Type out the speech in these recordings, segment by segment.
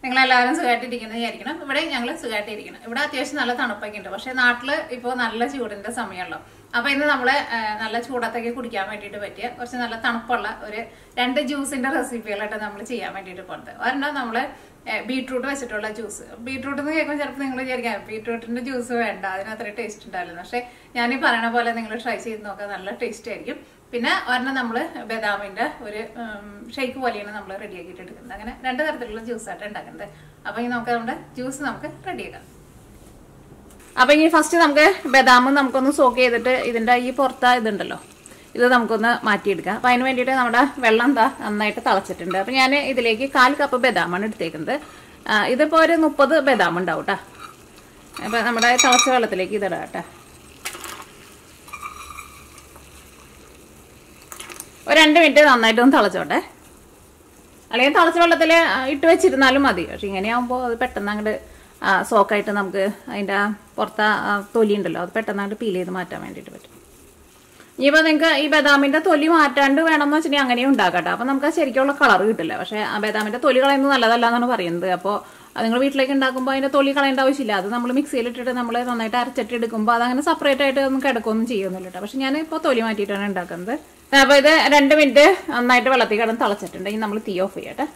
നിങ്ങളെല്ലാവരും സുഖമായിട്ടിരിക്കുന്നത് വിചാരിക്കണം. ഇവിടെ ഞങ്ങൾ സുഖമായിട്ടിരിക്കണം. ഇവിടെ അത്യാവശ്യം നല്ല തണുപ്പൊക്കെ ഉണ്ട്. പക്ഷെ നാട്ടില് ഇപ്പോൾ നല്ല ചൂടിന്റെ സമയമുള്ളൂ. അപ്പൊ ഇന്ന് നമ്മള് നല്ല ചൂടത്തൊക്കെ കുടിക്കാൻ വേണ്ടിയിട്ട് പറ്റിയ കുറച്ച് നല്ല തണുപ്പുള്ള ഒരു 2 ജ്യൂസിന്റെ റെസിപ്പികളായിട്ട് നമ്മൾ ചെയ്യാൻ വേണ്ടിയിട്ട് പോകുന്നത്. ഒരെണ്ണം നമ്മള് ബീട്രൂട്ട് വെച്ചിട്ടുള്ള ജ്യൂസ്. ബീട്രൂട്ട് എന്ന് കേൾക്കുമ്പോൾ ചിലപ്പോൾ നിങ്ങൾ വിചാരിക്കാം ബീട്രൂട്ടിന്റെ ജ്യൂസ് വേണ്ട, അതിന് അത്ര ടേസ്റ്റ് ഉണ്ടാവില്ല. പക്ഷെ ഞാൻ ഈ പറയണ പോലെ നിങ്ങൾ ട്രൈ ചെയ്ത് നോക്കാൻ നല്ല ടേസ്റ്റ് ആയിരിക്കും. പിന്നെ ഒരെണ്ണം നമ്മൾ ബദാമിന്റെ ഒരു ഷേക്ക് പോലെയാണ് നമ്മൾ റെഡിയാക്കിയിട്ട് എടുക്കുന്നത്. അങ്ങനെ 2 തരത്തിലുള്ള ജ്യൂസായിട്ട് ഉണ്ടാക്കുന്നത്. അപ്പൊ ഇനി നമുക്ക് നമ്മുടെ ജ്യൂസ് നമുക്ക് റെഡിയാക്കാം. അപ്പൊ ഇനി ഫസ്റ്റ് നമുക്ക് ബദാം നമുക്കൊന്ന് സോക്ക് ചെയ്തിട്ട് ഇതിന്റെ ഈ പുറത്ത ഇതുണ്ടല്ലോ, ഇത് നമുക്കൊന്ന് മാറ്റിയെടുക്കാം. അപ്പൊ അതിന് വേണ്ടിയിട്ട് നമ്മുടെ വെള്ളം നന്നായിട്ട് തിളച്ചിട്ടുണ്ട്. അപ്പൊ ഞാൻ ഇതിലേക്ക് 1/4 കപ്പ് ബദാമാണ് എടുത്തേക്കുന്നത്. ഇതിപ്പോ ഒരു 30 ബദാം ഉണ്ടാവും കേട്ടോ. അപ്പൊ നമ്മുടെ തിളച്ച വെള്ളത്തിലേക്ക് ഇതിടാം കേട്ടോ. ഒരു 2 മിനിറ്റ് നന്നായിട്ടൊന്ന് തിളച്ചോട്ടെ. അല്ലെങ്കിൽ തിളച്ച വെള്ളത്തിൽ ഇട്ട് വെച്ചിരുന്നാലും മതി. പക്ഷെ ഇങ്ങനെയാകുമ്പോൾ അത് പെട്ടെന്ന് അങ്ങോട്ട് സോക്കായിട്ട് നമുക്ക് അതിൻ്റെ പുറത്തെ തൊലി ഉണ്ടല്ലോ അത് പെട്ടെന്ന് അങ്ങോട്ട് പീൽ ചെയ്ത് മാറ്റാൻ വേണ്ടിയിട്ട് പറ്റും. ഇനിയിപ്പോൾ നിങ്ങൾക്ക് ഈ ബദാമിൻ്റെ തൊലി മാറ്റാണ്ട് വേണമെന്ന് വെച്ചിട്ടുണ്ടെങ്കിൽ അങ്ങനെയും ഉണ്ടാക്കട്ടെ. അപ്പോൾ നമുക്ക് ശരിക്കുള്ള കളർ കിട്ടില്ല. പക്ഷേ ആ ബദാമിൻ്റെ തൊലി കളയുന്നത് നല്ലതല്ല എന്നാണ് പറയുന്നത്. അപ്പോൾ നിങ്ങൾ വീട്ടിലേക്ക് ഉണ്ടാക്കുമ്പോൾ അതിൻ്റെ തൊലി കളയേണ്ട ആവശ്യമില്ല. അത് നമ്മൾ മിക്സിയിലിട്ടിട്ട് നമ്മൾ നന്നായിട്ട് അരച്ചിട്ട് എടുക്കുമ്പോൾ അതങ്ങനെ സെപ്പറേറ്റ് ആയിട്ട് ഒന്നും കിടക്കുകയൊന്നും ചെയ്യുന്നില്ല കേട്ടോ. പക്ഷെ ഞാൻ ഇപ്പോൾ തൊലി മാറ്റിയിട്ടാണ് ഉണ്ടാക്കുന്നത്. അപ്പോൾ ഇത് 2 മിനിറ്റ് നന്നായിട്ട് വെള്ളത്തിൽ കിടന്ന് തിളച്ചിട്ടുണ്ടെങ്കിൽ നമ്മൾ തീ ഓഫ് ചെയ്യട്ടെ.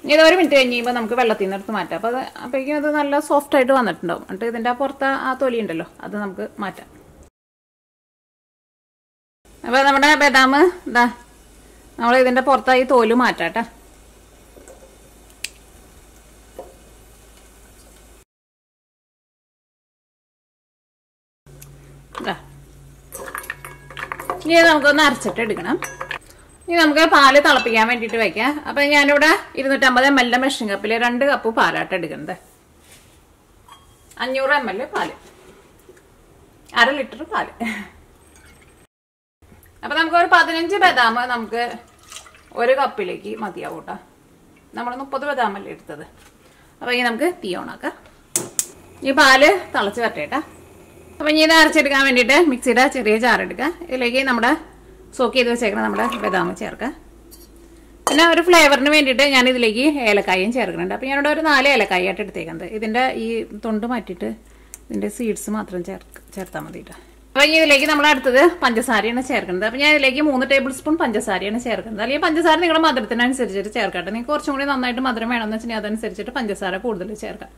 ഇത് 1 മിനിറ്റ് കഴിയുമ്പോൾ നമുക്ക് വെള്ളത്തിൽ നിന്ന് എടുത്ത് മാറ്റാം. അപ്പോൾ അപ്പോഴേക്കും അത് നല്ല സോഫ്റ്റ് ആയിട്ട് വന്നിട്ടുണ്ടാവും. എന്നിട്ട് ഇതിൻ്റെ പുറത്ത് ആ തൊലി ഉണ്ടല്ലോ അത് നമുക്ക് മാറ്റാം. അപ്പോൾ നമ്മുടെ ബദാം ഇതാ നമ്മൾ ഇതിൻ്റെ പുറത്തായി തോല് മാറ്റാട്ടെ. ഇനി നമുക്കൊന്ന് അരച്ചിട്ട് എടുക്കണം. ഇനി നമുക്ക് പാല് തിളപ്പിക്കാൻ വേണ്ടിയിട്ട് വയ്ക്കാം. അപ്പം ഞാനിവിടെ 250 ml മെഷീൻ കപ്പിൽ 2 കപ്പ് പാലാട്ട് എടുക്കുന്നത്. 500 ml പാല്, 1/2 ലിറ്റർ പാല്. അപ്പം നമുക്ക് ഒരു 15 ബദാം നമുക്ക് 1 കപ്പിലേക്ക് മതിയാവും കേട്ടോ. നമ്മൾ 30 ബദാമല്ലേ എടുത്തത്. അപ്പം ഇനി നമുക്ക് തീ ഓണാക്കാം. ഈ പാല് തിളച്ച് വരട്ടെ. അപ്പം ഇനി ഇത് അരച്ചെടുക്കാൻ വേണ്ടിയിട്ട് മിക്സിയുടെ ചെറിയ ജാറെടുക്കുക. ഇതിലേക്ക് നമ്മുടെ സോക്ക് ചെയ്ത് വെച്ചേക്കണം നമ്മുടെ ബദാം ചേർക്കാം. പിന്നെ ഒരു ഫ്ലേവറിന് വേണ്ടിയിട്ട് ഞാൻ ഇതിലേക്ക് ഏലക്കായും ചേർക്കുന്നുണ്ട്. അപ്പം ഞാനിവിടെ ഒരു 4 ഏലക്കായായിട്ട് എടുത്തേക്കുന്നത്. ഇതിൻ്റെ ഈ തൊണ്ട് മാറ്റിയിട്ട് ഇതിൻ്റെ സീഡ്സ് മാത്രം ചേർത്താൽ മതി കേട്ടോ. അപ്പം ഇനി ഇതിലേക്ക് നമ്മൾ അടുത്തത് പഞ്ചസാരയാണ് ചേർക്കുന്നത്. അപ്പം ഞാൻ ഇതിലേക്ക് 3 ടേബിൾ സ്പൂൺ പഞ്ചസാരയാണ് ചേർക്കുന്നത്. അല്ലെങ്കിൽ പഞ്ചസാര നിങ്ങളുടെ മധുരത്തിനനുസരിച്ചിട്ട് ചേർക്കട്ടെ. നിങ്ങൾക്ക് കുറച്ചും കൂടി നന്നായിട്ട് മധുരം വേണമെന്ന് വെച്ചിട്ടുണ്ടെങ്കിൽ അതനുസരിച്ചിട്ട് പഞ്ചസാര കൂടുതൽ ചേർക്കാം.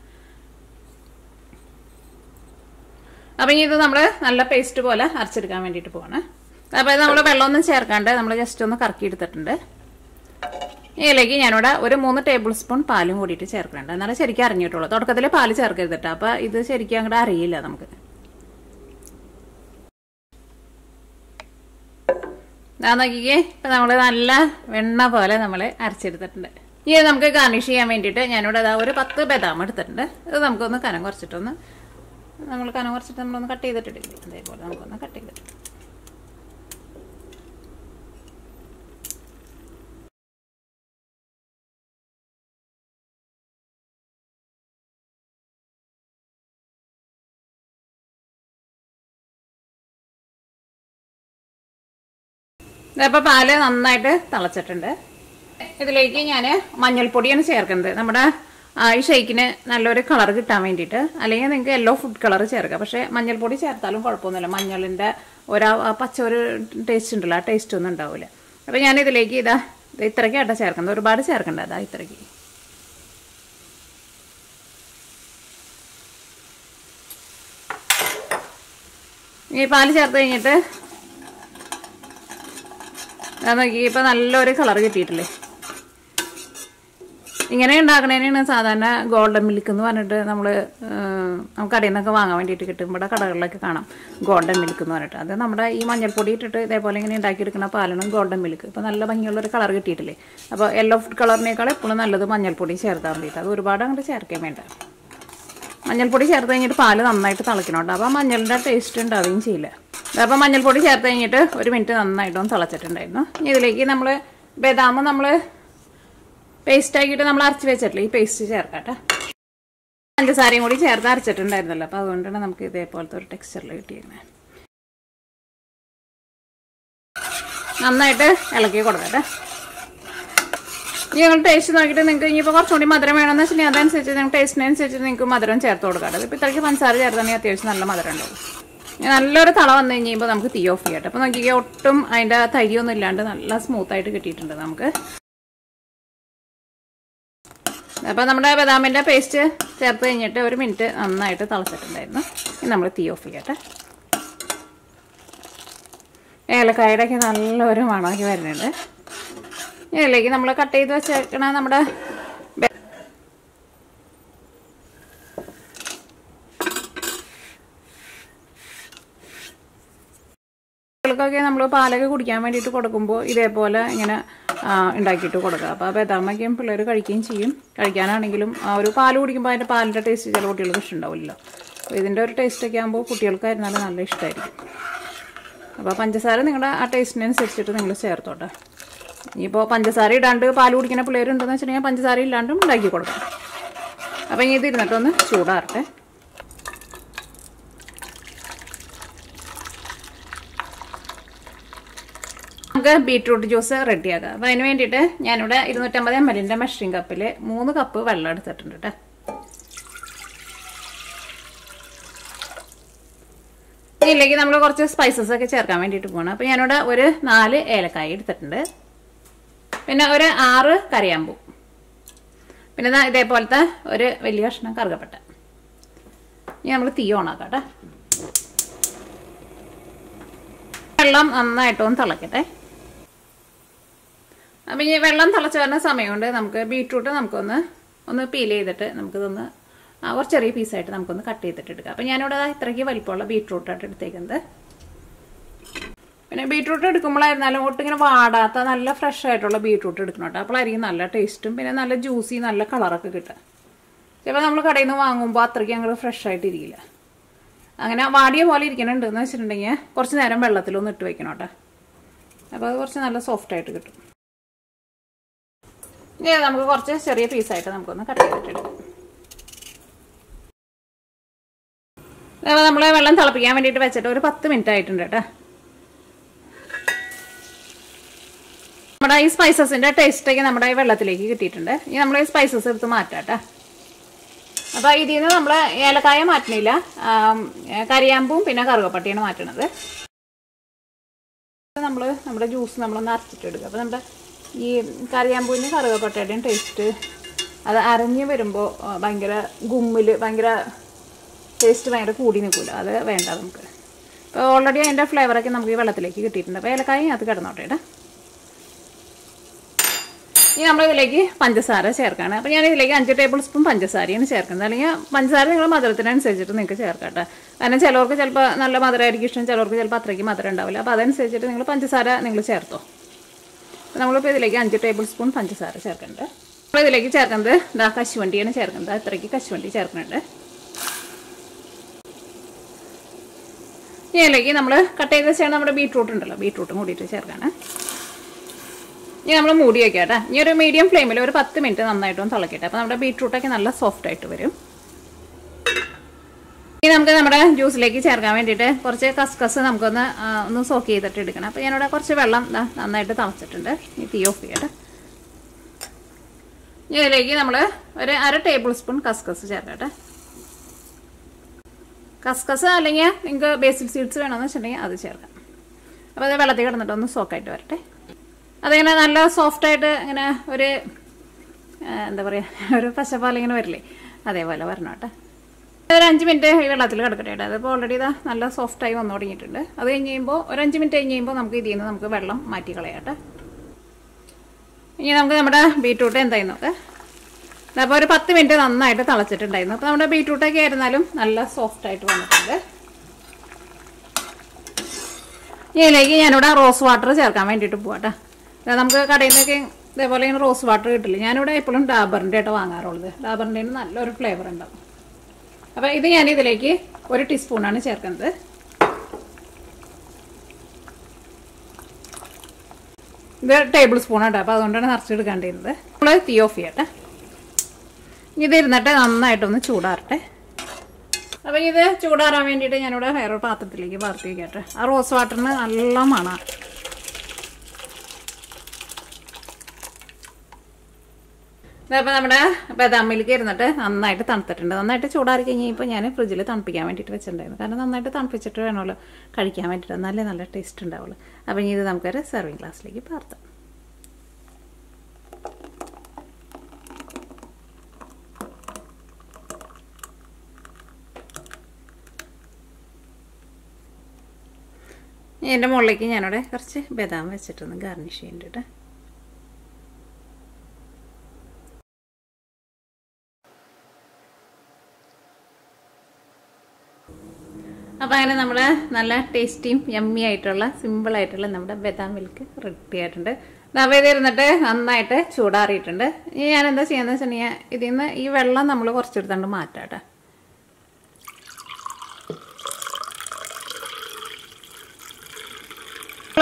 അപ്പം ഇനി ഇത് നമ്മൾ നല്ല പേസ്റ്റ് പോലെ അരച്ചെടുക്കാൻ വേണ്ടിയിട്ട് പോകണം. അപ്പോൾ ഇത് നമ്മൾ വെള്ളമൊന്നും ചേർക്കാണ്ട് നമ്മൾ ജസ്റ്റ് ഒന്ന് കറക്കി എടുത്തിട്ടുണ്ട്. ഇതിലേക്ക് ഞാനിവിടെ ഒരു 3 ടേബിൾ സ്പൂൺ പാലും കൂടിയിട്ട് ചേർക്കുന്നുണ്ട്. എന്നാലും ശരിക്കും അറിഞ്ഞിട്ടുള്ളൂ. തുടക്കത്തിൽ പാല് ചേർക്കരുതിട്ട്. അപ്പോൾ ഇത് ശരിക്കും അങ്ങോട്ട് അറിയില്ല നമുക്ക്. ഞാൻ നോക്കിക്കേ, ഇപ്പം നമ്മൾ നല്ല വെണ്ണ പോലെ നമ്മൾ അരച്ചെടുത്തിട്ടുണ്ട്. ഇനി നമുക്ക് ഗാർണിഷ് ചെയ്യാൻ വേണ്ടിയിട്ട് ഞാനിവിടെ ഒരു 10 ബദാം എടുത്തിട്ടുണ്ട്. ഇത് നമുക്കൊന്ന് കനം കുറച്ചിട്ടൊന്ന് നമ്മളൊന്ന് കട്ട് ചെയ്തിട്ടില്ലേ, അതേപോലെ നമുക്കൊന്ന് കട്ട് ചെയ്തിട്ട് ഇതപ്പോൾ പാല് നന്നായിട്ട് തിളച്ചിട്ടുണ്ട്. ഇതിലേക്ക് ഞാൻ മഞ്ഞൾപ്പൊടിയാണ് ചേർക്കുന്നത്. നമ്മുടെ ഈ ഷേക്കിന് നല്ലൊരു കളർ കിട്ടാൻ വേണ്ടിയിട്ട്. അല്ലെങ്കിൽ നിങ്ങൾക്ക് യെല്ലോ ഫുഡ് കളർ ചേർക്കാം. പക്ഷേ മഞ്ഞൾപ്പൊടി ചേർത്താലും കുഴപ്പമൊന്നുമില്ല. മഞ്ഞളിൻ്റെ പച്ച ഒരു ടേസ്റ്റ് ഉണ്ടല്ലോ, ആ ടേസ്റ്റ് ഒന്നും ഉണ്ടാവില്ല. അപ്പോൾ ഞാനിതിലേക്ക് ഇത്രയ്ക്കായിട്ടാണ് ചേർക്കുന്നത്. ഒരുപാട് ചേർക്കണ്ട. ഇത്രയ്ക്ക് ഈ പാല് ചേർത്ത് കഴിഞ്ഞിട്ട് നോക്കി ഇപ്പം നല്ലൊരു കളർ കിട്ടിയിട്ടില്ലേ. ഇങ്ങനെ ഉണ്ടാക്കണേനാണ് സാധാരണ ഗോൾഡൻ മിൽക്ക് എന്ന് പറഞ്ഞിട്ട് നമുക്ക് കടയിൽ നിന്നൊക്കെ വാങ്ങാൻ വേണ്ടിയിട്ട് കിട്ടും. ഇവിടെ കടകളിലൊക്കെ കാണാം ഗോൾഡൻ മിൽക്ക് എന്ന് പറഞ്ഞിട്ട്. അത് നമ്മുടെ ഈ മഞ്ഞൾപ്പൊടി ഇട്ടിട്ട് ഇതേപോലെ ഇങ്ങനെ ഉണ്ടാക്കിയെടുക്കുന്ന പാലാണ് ഗോൾഡൻ മിൽക്ക്. ഇപ്പോൾ നല്ല ഭംഗിയുള്ളൊരു കളർ കിട്ടിയിട്ടില്ലേ. അപ്പോൾ യെല്ലോ ഫുഡ് കളറിനേക്കാൾ എപ്പോഴും നല്ലത് മഞ്ഞൾപ്പൊടി ചേർത്താൻ വേണ്ടിയിട്ട്. അത് ഒരുപാട് അങ്ങോട്ട് ചേർക്കാൻ വേണ്ട. മഞ്ഞൾപ്പൊടി ചേർത്ത് കഴിഞ്ഞിട്ട് പാല് നന്നായിട്ട് തിളയ്ക്കണോട്ടോ. അപ്പോൾ മഞ്ഞളിൻ്റെ ടേസ്റ്റ് ഉണ്ടാവുകയും ചെയ്യില്ല. അപ്പോൾ മഞ്ഞൾപ്പൊടി ചേർത്ത് കഴിഞ്ഞിട്ട് 1 മിനിറ്റ് നന്നായിട്ടൊന്ന് തിളച്ചിട്ടുണ്ടായിരുന്നു. ഇനി ഇതിലേക്ക് നമ്മൾ ബദാം നമ്മൾ പേസ്റ്റ് ആക്കിയിട്ട് നമ്മൾ അരച്ച് വെച്ചിട്ടില്ലേ, ഈ പേസ്റ്റ് ചേർക്കാട്ടെ. പഞ്ചസാരയും കൂടി ചേർത്ത് അരച്ചിട്ടുണ്ടായിരുന്നല്ലോ. അപ്പോൾ അതുകൊണ്ടാണ് നമുക്ക് ഇതേപോലത്തെ ഒരു ടെക്സ്ചറിൽ കിട്ടിയിരുന്നത്. നന്നായിട്ട് ഇളക്കി കൊടുക്കട്ടെ. നിങ്ങൾ ടേസ്റ്റ് നോക്കിയിട്ട് നിങ്ങൾക്ക് ഇനിയിപ്പോൾ കുറച്ചുകൂടി മധുരം വേണമെന്ന് വെച്ചിട്ടുണ്ടെങ്കിൽ അതനുസരിച്ച് നിങ്ങൾക്ക് ടേസ്റ്റിനനുസരിച്ച് നിങ്ങൾക്ക് മധുരം ചേർത്ത് കൊടുക്കാം. ഇപ്പോൾ ഇത്രയ്ക്ക് പഞ്ചസാര ചേർത്താണെങ്കിൽ അത്യാവശ്യം നല്ല മധുരം ഉണ്ടാവും. നല്ലൊരു തള വന്നു കഴിഞ്ഞപ്പോൾ നമുക്ക് തീ ഓഫ് ചെയ്യട്ടെ. അപ്പോൾ നോക്കിയാൽ ഒട്ടും അതിൻ്റെ തരിയൊന്നും ഇല്ലാണ്ട് നല്ല സ്മൂത്തായിട്ട് കിട്ടിയിട്ടുണ്ട് നമുക്ക്. അപ്പോൾ നമ്മുടെ ബദാമിൻ്റെ പേസ്റ്റ് ചേർത്ത് കഴിഞ്ഞിട്ട് 1 മിനിറ്റ് നന്നായിട്ട് തിളച്ചിട്ടുണ്ടായിരുന്നു. ഇനി നമ്മൾ തീ ഓഫ് ചെയ്യട്ടെ. ഏലക്കായുടെ ഒക്കെ നല്ലൊരു മണമൊക്കെ വരുന്നുണ്ട്. ഇതിലേക്ക് നമ്മൾ കട്ട് ചെയ്ത് വെച്ചേക്കണ നമ്മുടെ കുട്ടികൾക്കൊക്കെ നമ്മൾ പാലൊക്കെ കുടിക്കാൻ വേണ്ടിയിട്ട് കൊടുക്കുമ്പോൾ ഇതേപോലെ ഇങ്ങനെ ഉണ്ടാക്കിയിട്ട് കൊടുക്കുക. അപ്പോൾ ബദാമൊക്കെയും പിള്ളേർ കഴിക്കുകയും ചെയ്യും. കഴിക്കാനാണെങ്കിലും ഒരു പാൽ കുടിക്കുമ്പോൾ അതിൻ്റെ പാലിൻ്റെ ടേസ്റ്റ് ചില കുട്ടികൾക്ക് ഇഷ്ടമുണ്ടാവില്ലല്ലോ. അപ്പോൾ ഇതിൻ്റെ ഒരു ടേസ്റ്റൊക്കെ ആകുമ്പോൾ കുട്ടികൾക്കായിരുന്നാലും നല്ല ഇഷ്ടമായിരിക്കും. അപ്പോൾ പഞ്ചസാര നിങ്ങളുടെ ആ ടേസ്റ്റിനനുസരിച്ചിട്ട് നിങ്ങൾ ചേർത്തോട്ടെ. ഇനിയിപ്പോൾ പഞ്ചസാര ഇടാണ്ട് പാൽ കുടിക്കുന്ന പിള്ളേരുണ്ടെന്ന് വെച്ചിട്ടുണ്ടെങ്കിൽ പഞ്ചസാര ഇല്ലാണ്ടും ഉണ്ടാക്കി കൊടുക്കാം. അപ്പോൾ ഇനി ഇത് ഇരുന്നിട്ടൊന്ന് ചൂടാറട്ടെ. നമുക്ക് ബീട്രൂട്ട് ജ്യൂസ് റെഡിയാക്കാം. അപ്പോൾ അതിന് വേണ്ടിയിട്ട് ഞാനിവിടെ 250 ml മെഷറിംഗ് കപ്പിൽ 3 കപ്പ് വെള്ളം എടുത്തിട്ടുണ്ട് കേട്ടോ. ഇതിലേക്ക് നമ്മൾ കുറച്ച് സ്പൈസസ് ഒക്കെ ചേർക്കാൻ വേണ്ടിയിട്ട് പോകണം. അപ്പോൾ ഞാനിവിടെ ഒരു 4 ഏലക്കായ എടുത്തിട്ടുണ്ട്. പിന്നെ ഒരു 6 കറിയാമ്പൂ. പിന്നെ ഇതേപോലത്തെ ഒരു വലിയ കഷ്ണം കറുകപ്പട്ട. ഇനി നമ്മൾ തീ ഓണാക്കാം കേട്ടോ. വെള്ളം നന്നായിട്ടൊന്ന് തിളക്കട്ടെ. അപ്പം ഈ വെള്ളം തിളച്ച് വരുന്ന സമയം കൊണ്ട് നമുക്ക് ബീട്രൂട്ട് നമുക്കൊന്ന് പീൽ ചെയ്തിട്ട് നമുക്കിതൊന്ന് കുറച്ച് ചെറിയ പീസായിട്ട് നമുക്കൊന്ന് കട്ട് ചെയ്തിട്ട് എടുക്കാം. അപ്പം ഞാനിവിടെ ഇത്രയ്ക്ക് വലിപ്പമുള്ള ബീട്രൂട്ടായിട്ട് എടുത്തേക്കുന്നത്. പിന്നെ ബീട്രൂട്ട് എടുക്കുമ്പോഴായിരുന്നാലും ഒട്ടിങ്ങനെ വാടാത്ത നല്ല ഫ്രഷ് ആയിട്ടുള്ള ബീട്രൂട്ട് എടുക്കണം കേട്ടോ. അപ്പോഴായിരിക്കും നല്ല ടേസ്റ്റും പിന്നെ നല്ല ജ്യൂസി നല്ല കളറൊക്കെ കിട്ടുക. ചിലപ്പോൾ നമ്മൾ കടയിൽ നിന്ന് വാങ്ങുമ്പോൾ അത്രയ്ക്ക് അങ്ങോട്ട് ഫ്രഷ് ആയിട്ടിരിക്കില്ല. അങ്ങനെ വാടിയ പോലെ ഇരിക്കണുണ്ട് എന്ന് വെച്ചിട്ടുണ്ടെങ്കിൽ കുറച്ച് നേരം വെള്ളത്തിലൊന്ന് ഇട്ട് വെക്കണം കേട്ടോ. അപ്പോൾ അത് കുറച്ച് നല്ല സോഫ്റ്റ് ആയിട്ട് കിട്ടും. ഇനി നമുക്ക് കുറച്ച് ചെറിയ പീസായിട്ട് നമുക്കൊന്ന് കട്ട് ചെയ്തിട്ടെടുക്കാം. നമ്മൾ വെള്ളം തിളപ്പിക്കാൻ വേണ്ടിയിട്ട് വെച്ചിട്ട് ഒരു 10 മിനിറ്റ് ആയിട്ടുണ്ട് കേട്ടോ. നമ്മുടെ ഈ സ്പൈസസിൻ്റെ ടേസ്റ്റൊക്കെ നമ്മുടെ ഈ വെള്ളത്തിലേക്ക് കിട്ടിയിട്ടുണ്ട്. ഇനി നമ്മൾ ഈ സ്പൈസസ് എടുത്ത് മാറ്റാം കേട്ടോ. അപ്പോൾ ഇതിൽ നിന്ന് നമ്മൾ ഏലക്കായ മാറ്റണില്ല, കരിയാമ്പും പിന്നെ കറുകപ്പട്ടിയാണ് മാറ്റണത്. നമ്മുടെ ജ്യൂസ് നമ്മളൊന്ന് അരച്ചിട്ടെടുക്കുക. അപ്പോൾ നമ്മുടെ ഈ കരിയാമ്പൂവിൻ്റെ കറുകപ്പട്ടയുടെയും ടേസ്റ്റ് അത് അരഞ്ഞ് വരുമ്പോൾ ഭയങ്കര ഗുമ്മിൽ ഭയങ്കര ടേസ്റ്റ് ഭയങ്കര കൂടി നിൽക്കില്ല. അത് വേണ്ട നമുക്ക്. അപ്പോൾ ഓൾറെഡി അതിൻ്റെ ഫ്ലേവറൊക്കെ നമുക്ക് ഈ വെള്ളത്തിലേക്ക് കിട്ടിയിട്ടുണ്ട്. അപ്പോൾ ഏലക്കായ അത് കിടന്നോട്ടെ കേട്ടോ. ഇനി നമ്മളിതിലേക്ക് പഞ്ചസാര ചേർക്കുകയാണ്. അപ്പോൾ ഞാൻ ഇതിലേക്ക് 5 ടേബിൾ സ്പൂൺ പഞ്ചസാരയാണ് ചേർക്കുന്നത്. അല്ലെങ്കിൽ പഞ്ചസാര നിങ്ങൾ മധുരത്തിനനുസരിച്ചിട്ട് നിങ്ങൾക്ക് ചേർക്കാം കേട്ടോ. കാരണം ചിലവർക്ക് ചിലപ്പോൾ നല്ല മധുരമായിരിക്കും ഇഷ്ടം, ചിലവർക്ക് ചിലപ്പോൾ അത്രയ്ക്ക് മധുരം ഉണ്ടാവില്ല. അപ്പോൾ അതനുസരിച്ചിട്ട് നിങ്ങൾ പഞ്ചസാര നിങ്ങൾ ചേർത്തോ. നമ്മളിപ്പോൾ ഇതിലേക്ക് 5 ടേബിൾ സ്പൂൺ പഞ്ചസാര ചേർക്കുന്നുണ്ട്. നമ്മളിതിലേക്ക് ചേർക്കുന്നത് കശുവണ്ടിയാണ് ചേർക്കുന്നത്. ഇത്രയ്ക്ക് കശുവണ്ടി ചേർക്കുന്നുണ്ട്. ഇതിലേക്ക് നമ്മൾ കട്ട് ചെയ്ത് വെച്ചാൽ നമ്മുടെ ബീട്രൂട്ട് ഉണ്ടല്ലോ, ബീട്രൂട്ടും കൂടിയിട്ട് ചേർക്കാണ്. ഇനി നമ്മൾ മൂടി വയ്ക്കാം കേട്ടോ. ഇനി ഒരു മീഡിയം ഫ്ലെയിമിൽ ഒരു 10 മിനിറ്റ് നന്നായിട്ടൊന്ന് തിളക്കട്ടെ. അപ്പോൾ നമ്മുടെ ബീട്രൂട്ടൊക്കെ നല്ല സോഫ്റ്റ് ആയിട്ട് വരും. ഇനി നമുക്ക് നമ്മുടെ ജ്യൂസിലേക്ക് ചേർക്കാൻ വേണ്ടിയിട്ട് കുറച്ച് കസ്കസ് നമുക്കൊന്ന് സോക്ക് ചെയ്തിട്ട് എടുക്കണം. അപ്പോൾ ഞാനിവിടെ കുറച്ച് വെള്ളം നന്നായിട്ട് തിളച്ചിട്ടുണ്ട്. ഇനി തീ ഓഫ് ചെയ്യട്ടെ. ഇനി ഇതിലേക്ക് നമ്മൾ ഒരു 1/2 ടേബിൾ സ്പൂൺ കസ്കസ് ചേർക്കട്ടെ. കസ്കസ് അല്ലെങ്കിൽ നിങ്ങൾക്ക് ബേസിൽ സീഡ്സ് വേണമെന്ന് വെച്ചിട്ടുണ്ടെങ്കിൽ അത് ചേർക്കാം. അപ്പോൾ അത് വെള്ളത്തിൽ കിടന്നിട്ട് ഒന്ന് സോക്കായിട്ട് വരട്ടെ. അതിങ്ങനെ നല്ല സോഫ്റ്റായിട്ട് ഇങ്ങനെ ഒരു എന്താ പറയുക ഒരു പശപ്പാൽ ഇങ്ങനെ വരില്ലേ, അതേപോലെ വരണം കേട്ടോ. ഒരു 5 മിനിറ്റ് ഈ വെള്ളത്തിൽ കിടക്കട്ടെ കേട്ടോ. അതിപ്പോൾ ഓൾറെഡി ഇതാ നല്ല സോഫ്റ്റായി വന്നു തുടങ്ങിയിട്ടുണ്ട്. അത് കഴിഞ്ഞ് കഴിയുമ്പോൾ ഒരു 5 മിനിറ്റ് കഴിഞ്ഞ് കഴിയുമ്പോൾ നമുക്ക് ഇതിൽ നിന്ന് നമുക്ക് വെള്ളം മാറ്റി കളയാട്ടെ. ഇനി നമുക്ക് നമ്മുടെ ബീട്രൂട്ട് എന്തായി നോക്കാം. അപ്പോൾ ഒരു 10 മിനിറ്റ് നന്നായിട്ട് തിളച്ചിട്ടുണ്ടായിരുന്നു. അപ്പോൾ നമ്മുടെ ബീട്രൂട്ടൊക്കെ ആയിരുന്നാലും നല്ല സോഫ്റ്റായിട്ട് വന്നിട്ടുണ്ട്. ഇതിലേക്ക് ഞാനിവിടെ റോസ് വാട്ടർ ചേർക്കാൻ വേണ്ടിയിട്ട് പോവാട്ടെ. നമുക്ക് കടയിൽ നിന്നൊക്കെ ഇതേപോലെ ഇങ്ങനെ റോസ് വാട്ടർ കിട്ടില്ല. ഞാനിവിടെ എപ്പോഴും ഡാബറിൻ്റെ ആയിട്ട് വാങ്ങാറുള്ളത്. ഡാബറിൻ്റെ നല്ലൊരു ഫ്ലേവർ ഉണ്ടാവും. അപ്പോൾ ഇത് ഞാനിതിലേക്ക് 1 ടീസ്പൂണാണ് ചേർക്കുന്നത്. ഇത് ടേബിൾ സ്പൂണാട്ടോ. അപ്പോൾ അതുകൊണ്ടാണ് നിറച്ചെടുക്കേണ്ടിരുന്നത്. നമ്മൾ തീ ഓഫ് ചെയ്യട്ടെ. ഇത് ഇരുന്നിട്ട് നന്നായിട്ടൊന്ന് ചൂടാറട്ടെ. അപ്പോൾ ഇത് ചൂടാറാൻ വേണ്ടിയിട്ട് ഞാനിവിടെ വേറൊരു പാത്രത്തിലേക്ക് പകർത്തി വയ്ക്കട്ടെ. ആ റോസ് വാട്ടറിന് നല്ല മണമാണ്. ഇതപ്പോൾ നമ്മുടെ ബദാം മിൽക്ക് ഇരുന്നിട്ട് നന്നായിട്ട് തണുത്തിട്ടുണ്ട്. നന്നായിട്ട് ചൂടാറി കഴിഞ്ഞപ്പോൾ ഞാൻ ഫ്രിഡ്ജിൽ തണുപ്പിക്കാൻ വേണ്ടിയിട്ട് വെച്ചിട്ടുണ്ടായിരുന്നു. കാരണം നന്നായിട്ട് തണുപ്പിച്ചിട്ട് വേണമല്ലോ കഴിക്കാൻ വേണ്ടിയിട്ട്, നല്ല ടേസ്റ്റ് ഉണ്ടാവുള്ളൂ. അപ്പോൾ ഇനി ഇത് നമുക്കൊരു സെർവിങ് ഗ്ലാസ്സിലേക്ക് പാർത്താം. എൻ്റെ മുകളിലേക്ക് ഞാനിവിടെ കുറച്ച് ബദാം വെച്ചിട്ടൊന്ന് ഗാർണിഷ് ചെയ്യുന്നുണ്ട്. അപ്പോൾ അങ്ങനെ നമ്മുടെ നല്ല ടേസ്റ്റിയും യമ്മി ആയിട്ടുള്ള സിമ്പിളായിട്ടുള്ള നമ്മുടെ ബദാം മിൽക്ക് റെഡി ആയിട്ടുണ്ട്. അപ്പോൾ ഇത് ഇരുന്നിട്ട് നന്നായിട്ട് ചൂടാറിയിട്ടുണ്ട്. ഇനി ഞാൻ എന്താ ചെയ്യുന്നത് വെച്ചിട്ടുണ്ടെങ്കിൽ ഇതിൽ നിന്ന് ഈ വെള്ളം നമ്മൾ കുറച്ചെടുത്തോണ്ട് മാറ്റാം കേട്ടോ.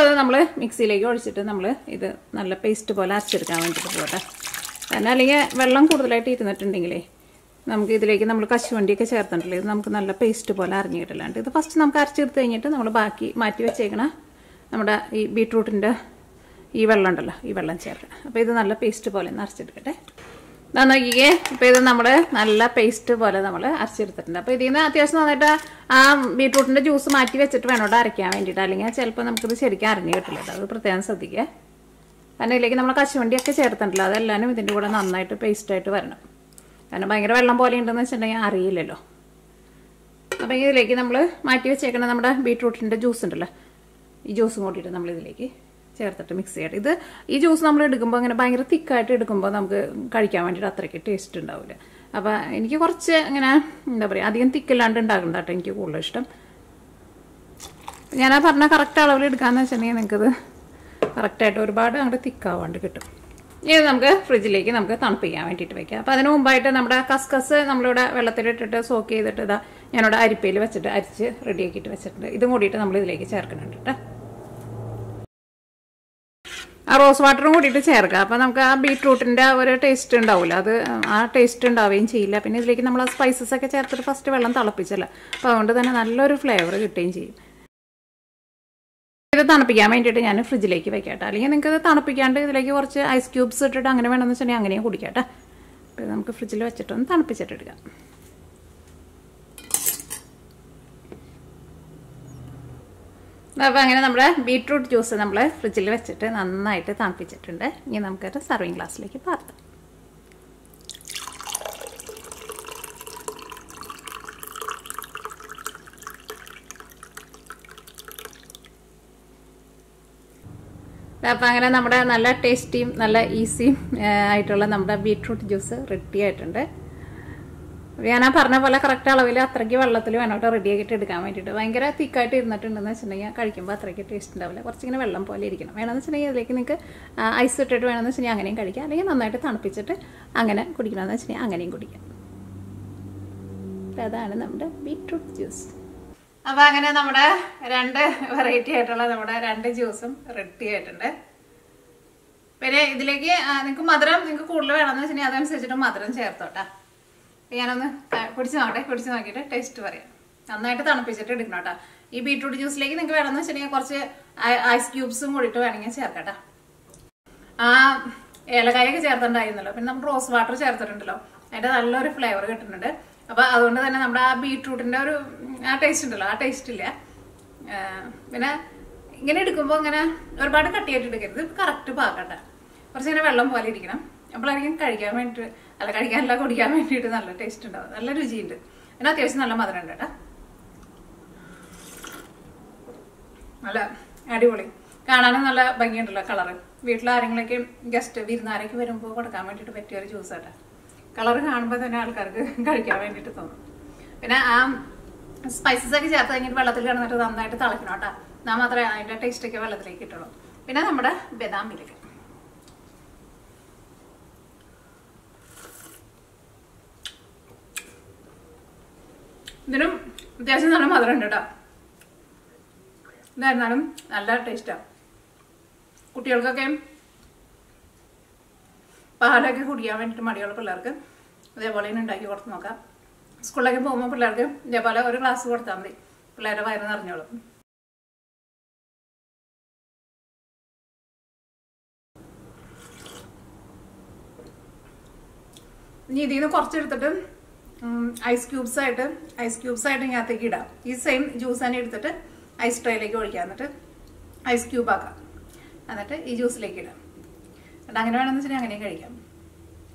അത് നമ്മൾ മിക്സിയിലേക്ക് ഒഴിച്ചിട്ട് നമ്മൾ ഇത് നല്ല പേസ്റ്റ് പോലെ അരച്ചെടുക്കാൻ വേണ്ടിയിട്ട് പോകട്ടെ. കാരണം അല്ലെങ്കിൽ വെള്ളം കൂടുതലായിട്ട് ഇരുന്നിട്ടുണ്ടെങ്കിലേ നമുക്ക് ഇതിലേക്ക് നമ്മൾ കശുവണ്ടിയൊക്കെ ചേർത്തിട്ടില്ലേ, ഇത് നമുക്ക് നല്ല പേസ്റ്റ് പോലെ അരിഞ്ഞ് കിട്ടില്ലാണ്ട് ഇത് ഫസ്റ്റ് നമുക്ക് അരച്ചെടുത്ത് കഴിഞ്ഞിട്ട് നമ്മൾ ബാക്കി മാറ്റി വെച്ചേക്കണ നമ്മുടെ ഈ ബീട്രൂട്ടിൻ്റെ ഈ വെള്ളം ഉണ്ടല്ലോ, ഈ വെള്ളം ചേർക്കണം. അപ്പോൾ ഇത് നല്ല പേസ്റ്റ് പോലെ ഒന്ന് അരച്ചെടുക്കട്ടെ. നോക്കിക്കേ, ഇപ്പോൾ ഇത് നമ്മൾ നല്ല പേസ്റ്റ് പോലെ നമ്മൾ അരച്ചെടുത്തിട്ടുണ്ട്. അപ്പോൾ ഇതിൽ നിന്ന് അത്യാവശ്യം നന്നായിട്ട് ആ ബീട്രൂട്ടിൻ്റെ ജ്യൂസ് മാറ്റി വെച്ചിട്ട് വേണോട്ട് അരയ്ക്കാൻ വേണ്ടിയിട്ട്, അല്ലെങ്കിൽ ചിലപ്പോൾ നമുക്കിത് ശരിക്കും അരിഞ്ഞ് കിട്ടില്ല. അത് പ്രത്യേകം ശ്രദ്ധിക്കുക. കാരണം ഇതിലേക്ക് നമ്മൾ കശുവണ്ടിയൊക്കെ ചേർത്തിട്ടില്ല, അതെല്ലാവരും ഇതിൻ്റെ കൂടെ നന്നായിട്ട് പേസ്റ്റായിട്ട് വരണം. കാരണം ഭയങ്കര വെള്ളം പോലെ ഉണ്ടെന്ന് വെച്ചിട്ടുണ്ടെങ്കിൽ അറിയില്ലല്ലോ. അപ്പോൾ ഇതിലേക്ക് നമ്മൾ മാറ്റി വെച്ചേക്കണം നമ്മുടെ ബീട്രൂട്ടിൻ്റെ ജ്യൂസ് ഉണ്ടല്ലോ, ഈ ജ്യൂസും കൂട്ടിയിട്ട് നമ്മളിതിലേക്ക് ചേർത്തിട്ട് മിക്സ് ചെയ്യട്ടെ. ഇത് ഈ ജ്യൂസ് നമ്മൾ എടുക്കുമ്പോൾ അങ്ങനെ ഭയങ്കര തിക്കായിട്ട് എടുക്കുമ്പോൾ നമുക്ക് കഴിക്കാൻ വേണ്ടിയിട്ട് അത്രയ്ക്ക് ടേസ്റ്റ് ഉണ്ടാവില്ല. അപ്പോൾ എനിക്ക് കുറച്ച് ഇങ്ങനെ എന്താ പറയുക അധികം തിക്കില്ലാണ്ട് ഉണ്ടാകുന്നത് കേട്ടോ എനിക്ക് കൂടുതൽ ഇഷ്ടം. ഞാൻ ആ പറഞ്ഞ കറക്റ്റ് അളവിൽ എടുക്കാമെന്ന് വെച്ചിട്ടുണ്ടെങ്കിൽ നിങ്ങൾക്കത് കറക്റ്റായിട്ട് ഒരുപാട് അങ്ങോട്ട് തിക്കാവാണ്ട് കിട്ടും. ഇത് നമുക്ക് ഫ്രിഡ്ജിലേക്ക് നമുക്ക് തണുപ്പിക്കാൻ വേണ്ടിയിട്ട് വെക്കാം. അപ്പോൾ അതിന് മുമ്പായിട്ട് നമ്മുടെ കസ്കസ് നമ്മളിവിടെ വെള്ളത്തിലിട്ടിട്ട് സോക്ക് ചെയ്തിട്ട് ഇതാ ഞാനിവിടെ അരിപ്പയിൽ വെച്ചിട്ട് അരിച്ച് റെഡിയാക്കിയിട്ട് വെച്ചിട്ടുണ്ട്. ഇതും കൂടിയിട്ട് നമ്മൾ ഇതിലേക്ക് ചേർക്കുന്നുണ്ട് കേട്ടോ. ആ റോസ് വാട്ടറും കൂടിയിട്ട് ചേർക്കുക. അപ്പോൾ നമുക്ക് ആ ബീട്രൂട്ടിൻ്റെ ഒരു ടേസ്റ്റ് ഉണ്ടാവില്ല, അത് ആ ടേസ്റ്റ് ഉണ്ടാവുകയും ചെയ്യില്ല. പിന്നെ ഇതിലേക്ക് നമ്മൾ ആ സ്പൈസസ് ഒക്കെ ചേർത്തിട്ട് ഫസ്റ്റ് വെള്ളം തിളപ്പിച്ചല്ല, അപ്പോൾ അതുകൊണ്ട് തന്നെ നല്ലൊരു ഫ്ലേവർ കിട്ടുകയും ചെയ്യും. ഇത് തണുപ്പിക്കാൻ വേണ്ടിയിട്ട് ഞാൻ ഫ്രിഡ്ജിലേക്ക് വെക്കാട്ടെ. അല്ലെങ്കിൽ നിങ്ങൾക്ക് ഇത് തണുപ്പിക്കാണ്ട് ഇതിലേക്ക് കുറച്ച് ഐസ് ക്യൂബ്സ് ഇട്ടിട്ട് അങ്ങനെ വേണമെന്ന് വെച്ചിട്ടുണ്ടെങ്കിൽ അങ്ങനെയും കുടിക്കാട്ടെ. അപ്പോൾ നമുക്ക് ഫ്രിഡ്ജിൽ വെച്ചിട്ടൊന്ന് തണുപ്പിച്ചിട്ടെടുക്കാം. അപ്പോൾ അങ്ങനെ നമ്മുടെ ബീട്രൂട്ട് ജ്യൂസ് നമ്മൾ ഫ്രിഡ്ജിൽ വെച്ചിട്ട് നന്നായിട്ട് തണുപ്പിച്ചിട്ടുണ്ട്. ഇനി നമുക്കൊരു സർവിങ് ഗ്ലാസ്സിലേക്ക് പാർത്താം. അപ്പോൾ അങ്ങനെ നമ്മുടെ നല്ല ടേസ്റ്റിയും നല്ല ഈസിയും ആയിട്ടുള്ള നമ്മുടെ ബീട്രൂട്ട് ജ്യൂസ് റെഡി ആയിട്ടുണ്ട്. ഞാൻ ആ പറഞ്ഞ പോലെ കറക്റ്റ് അളവിൽ അത്രയ്ക്ക് വെള്ളത്തിൽ വേണോട്ട് റെഡിയാക്കിയിട്ട് എടുക്കാൻ വേണ്ടിയിട്ട്. ഭയങ്കര തിക്കായിട്ട് ഇരുന്നിട്ടുണ്ടെന്ന് വെച്ചിട്ടുണ്ടെങ്കിൽ കഴിക്കുമ്പോൾ അത്രയ്ക്ക് ടേസ്റ്റ് ഉണ്ടാവില്ല, കുറച്ചിങ്ങനെ വെള്ളം പോലെ ഇരിക്കണം. വേണമെന്ന് വെച്ചിട്ടുണ്ടെങ്കിൽ അതിലേക്ക് നിങ്ങൾക്ക് ഐസ് ഇട്ടിട്ട് വേണമെന്ന് വെച്ചിട്ടുണ്ടെങ്കിൽ അങ്ങനെയും കഴിക്കാം, അല്ലെങ്കിൽ നന്നായിട്ട് തണുപ്പിച്ചിട്ട് അങ്ങനെ കുടിക്കണമെന്ന് വെച്ചിട്ടുണ്ടെങ്കിൽ അങ്ങനെയും കുടിക്കാം. അതാണ് നമ്മുടെ ബീട്രൂട്ട് ജ്യൂസ്. അപ്പോൾ അങ്ങനെ നമ്മുടെ രണ്ട് വെറൈറ്റി ആയിട്ടുള്ള നമ്മുടെ രണ്ട് ജ്യൂസും റെഡി ആയിട്ടുണ്ട്. പിന്നെ ഇതിലേക്ക് നിങ്ങൾക്ക് മധുരം നിങ്ങൾക്ക് കൂടുതൽ വേണമെന്ന് വെച്ചിട്ടുണ്ടെങ്കിൽ അതനുസരിച്ചിട്ട് മധുരം ചേർത്തോട്ടാ. ഞാനൊന്ന് കുടിച്ച് നോക്കിയിട്ട് ടേസ്റ്റ് പറയാം. നന്നായിട്ട് തണുപ്പിച്ചിട്ട് എടുക്കണം കേട്ടോ. ഈ ബീട്രൂട്ട് ജ്യൂസിലേക്ക് നിങ്ങൾക്ക് വേണമെന്ന് വെച്ചിട്ടുണ്ടെങ്കിൽ കുറച്ച് ഐസ് ക്യൂബ്സും കൂടിയിട്ട് വേണമെങ്കിൽ ചേർക്കട്ടെ. ആ ഏലക്കായൊക്കെ ചേർത്തിട്ടുണ്ടായിരുന്നല്ലോ, പിന്നെ നമ്മൾ റോസ് വാട്ടർ ചേർത്തിട്ടുണ്ടല്ലോ, അതിൻ്റെ നല്ലൊരു ഫ്ലേവർ കിട്ടുന്നുണ്ട്. അപ്പോൾ അതുകൊണ്ട് തന്നെ നമ്മുടെ ആ ബീട്രൂട്ടിൻ്റെ ഒരു ആ ടേസ്റ്റ് ഉണ്ടല്ലോ, ആ ടേസ്റ്റ് ഇല്ല. പിന്നെ ഇങ്ങനെ എടുക്കുമ്പോൾ ഇങ്ങനെ ഒരുപാട് കട്ടിയായിട്ട് എടുക്കരുത്, കറക്റ്റ് പാകട്ടെ. കുറച്ചിങ്ങനെ വെള്ളം പോലെ ഇരിക്കണം. അപ്പോഴായിരിക്കും കഴിക്കാൻ വേണ്ടിയിട്ട്, അല്ല കഴിക്കാനല്ല കുടിക്കാൻ വേണ്ടിയിട്ട് നല്ല ടേസ്റ്റ് ഉണ്ടാവും, നല്ല രുചിയുണ്ട്. പിന്നെ അത്യാവശ്യം നല്ല മധുരം ഉണ്ട് കേട്ടോ. നല്ല അടിപൊളി, കാണാനും നല്ല ഭംഗിയുണ്ടല്ലോ കളറ്. വീട്ടിലാരെങ്കിലൊക്കെ ഗസ്റ്റ് വിരുന്നാരൊക്കെ വരുമ്പോൾ കൊടുക്കാൻ വേണ്ടിയിട്ട് പറ്റിയൊരു ജ്യൂസ് കേട്ടോ. കളറ് കാണുമ്പോൾ തന്നെ ആൾക്കാർക്ക് കഴിക്കാൻ വേണ്ടിയിട്ട് തോന്നും. പിന്നെ ആ സ്പൈസസ് ഒക്കെ ചേർത്ത് കഴിഞ്ഞിട്ട് വെള്ളത്തിൽ കിടന്നിട്ട് നന്നായിട്ട് തിളക്കണം കേട്ടോ. എന്നാൽ മാത്രമേ അതിൻ്റെ ടേസ്റ്റൊക്കെ വെള്ളത്തിലേക്ക് കിട്ടുള്ളൂ. പിന്നെ നമ്മുടെ ബദാം മിൽക്ക്, ഇതിനും അത്യാവശ്യം നല്ല മധുരം ഉണ്ട് കേട്ടോ. എന്തായിരുന്നാലും നല്ല ടേസ്റ്റാണ്. കുട്ടികൾക്കൊക്കെ പാലൊക്കെ കുടിക്കാൻ വേണ്ടിയിട്ട് മടിയുള്ള പിള്ളേർക്ക് ഇതേപോലെ തന്നെ ഉണ്ടാക്കി കൊടുത്ത് നോക്കാം. സ്കൂളിലൊക്കെ പോകുമ്പോൾ പിള്ളേർക്ക് ഇതേപോലെ ഒരു ഗ്ലാസ് കൊടുത്താൽ മതി, പിള്ളേരുടെ വയറ് നിറഞ്ഞോളും. ഇനി ഇതിൽ നിന്ന് കുറച്ചെടുത്തിട്ട് ഐസ് ക്യൂബ്സ് ആയിട്ട് ഇതിനകത്തേക്ക് ഇടാം. ഈ സെയിം ജ്യൂസ് തന്നെ എടുത്തിട്ട് ഐസ് ട്രേയിലേക്ക് ഒഴിക്കാം. എന്നിട്ട് ഐസ് ക്യൂബ് ആക്കാം. എന്നിട്ട് ഈ ജ്യൂസിലേക്ക് ഇടാം. എന്നിട്ട് അങ്ങനെ വേണമെന്ന് വെച്ചാൽ അങ്ങനെയും കഴിക്കാം.